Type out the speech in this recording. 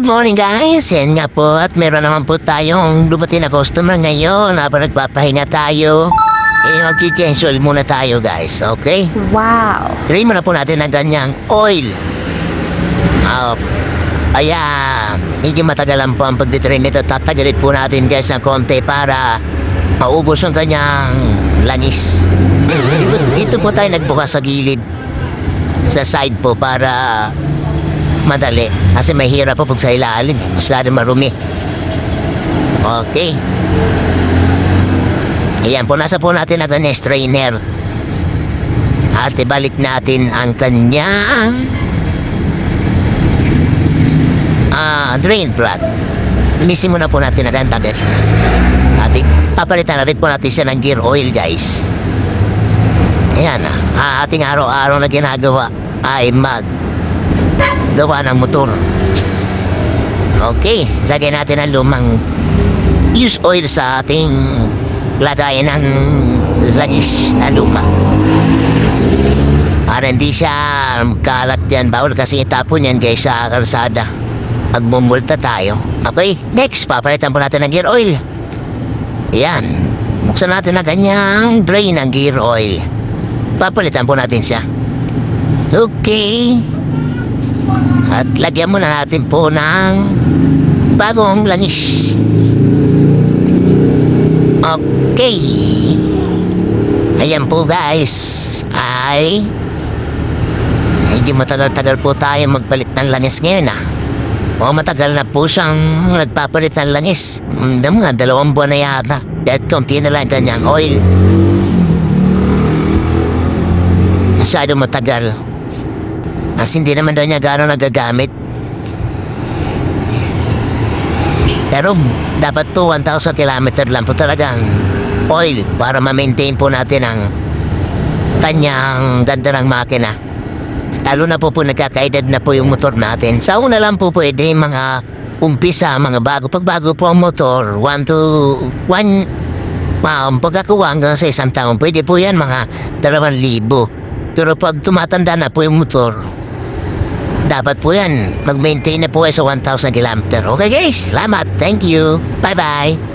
Good morning guys! Yan nga po at meron naman po tayong dumating na customer ngayon habang nagpapahinga tayo. Mag-change oil muna tayo guys, okay? Wow! Try muna po natin ng ganyang oil. Medyo matagalan po ang pagditrain nito. Tatagalin po natin guys ng konti para maubos ang kanyang langis. Dito po tayo nagbukas sa gilid. Sa side po para madali. Kasi mahirap po pag sa ilalim. Masyado marumi. Okay. Ayan po, nasa po natin ang kanyang strainer. At ibalik natin ang kanyang drain plug. Linisin muna po natin ang kanyang at papalitan na rin po natin siya ng gear oil guys. Ayan ating araw-araw na ginagawa ay gawa ng motor. Okay, lagay natin ang lumang use oil sa ating lagayan ng langis na luma para hindi siya kalat yan. Bawal kasi itapon yan guys sa kalsada. Magmumulta tayo. Okay, next papalitan po natin ng gear oil. Ayan, buksan natin na ganyang drain ng gear oil. Papalitan po natin siya. Okay. At lagyan muna natin po ng bagong langis. Okay. Ayan po guys. Ay medyo matagal-tagal po tayo magpalit ng langis ngayon matagal na po siyang nagpapalit ng langis. Mga 2 buwan na yata. Dahil konti na lang kanyang oil. Masyado matagal. As hindi naman daw niya gano'ng nagagamit. Pero dapat po 1,000 kilometer lang po talagang oil para ma-maintain po natin ang kanyang ganda ng makina. Lalo na po nagkakaedad na po yung motor natin. Sa una lang po pwede mga umpisa, mga bago. Pag bago po ang motor, 1 pagkakuha hanggang sa 1 taon, pwede po yan mga 2,000. Pero pag tumatanda na po yung motor, dapat po yan mag-maintain na po sa 1,000 kilometer. Okay guys, salamat. Thank you. Bye-bye.